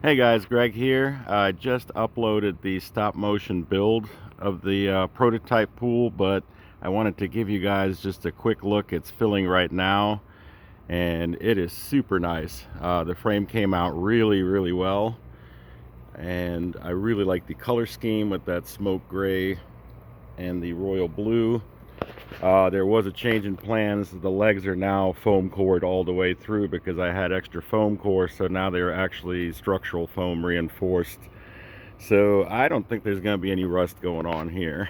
Hey guys, Greg here. I just uploaded the stop motion build of the prototype pool, but I wanted to give you guys just a quick look. It's filling right now and it is super nice. The frame came out really well, and I really like the color scheme with that smoke gray and the royal blue. There was a change in plans. The legs are now foam cored all the way through because I had extra foam core, so now they're actually structural foam reinforced. So I don't think there's going to be any rust going on here.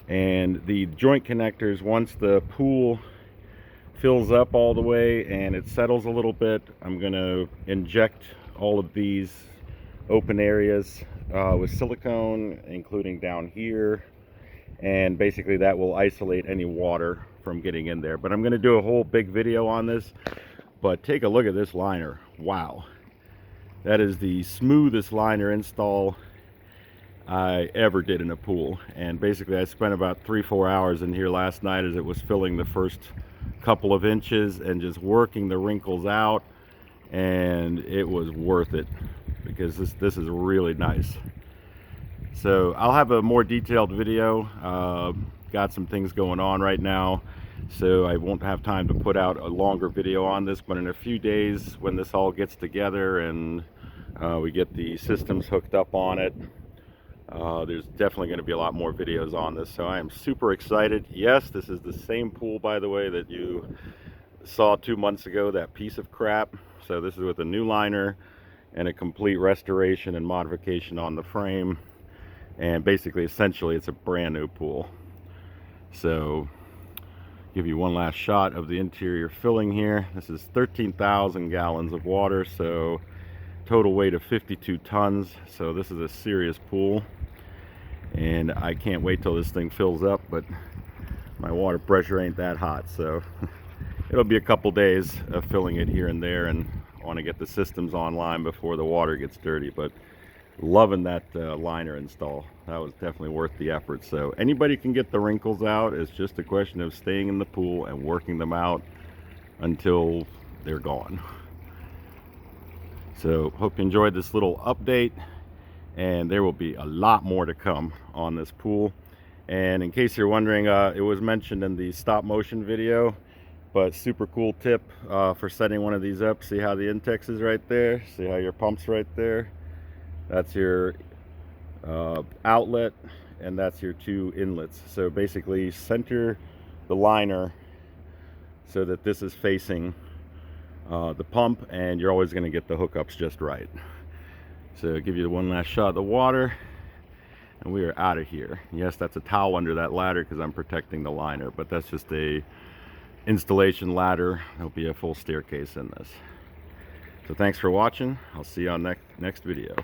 And the joint connectors, once the pool fills up all the way and it settles a little bit, I'm going to inject all of these open areas with silicone, including down here, and basically that will isolate any water from getting in there. But I'm going to do a whole big video on this. But take a look at this liner. Wow, that is the smoothest liner install I ever did in a pool. And basically I spent about 3-4 hours in here last night as it was filling the first couple of inches and just working the wrinkles out, and it was worth it because this is really nice. So I'll have a more detailed video. Got some things going on right now, so I won't have time to put out a longer video on this, but in a few days when this all gets together and we get the systems hooked up on it, there's definitely going to be a lot more videos on this. So I am super excited. Yes, this is the same pool, by the way, that you saw 2 months ago, that piece of crap. So this is with a new liner and a complete restoration and modification on the frame. And basically, essentially, it's a brand new pool. So, give you one last shot of the interior filling here. This is 13,000 gallons of water, so total weight of 52 tons. So this is a serious pool, and I can't wait till this thing fills up. But my water pressure ain't that hot, so it'll be a couple days of filling it here and there, and I want to get the systems online before the water gets dirty. But loving that liner install. That was definitely worth the effort. So anybody can get the wrinkles out. It's just a question of staying in the pool and working them out until they're gone. So hope you enjoyed this little update, and there will be a lot more to come on this pool. And in case you're wondering, it was mentioned in the stop motion video, but super cool tip for setting one of these up. See how the intex is right there? See how your pump's right there? That's your outlet, and that's your 2 inlets. So basically center the liner so that this is facing the pump, and you're always going to get the hookups just right. So give you one last shot of the water, and we are out of here. Yes, that's a towel under that ladder because I'm protecting the liner, but that's just a installation ladder. There'll be a full staircase in this. So thanks for watching. I'll see you on next video.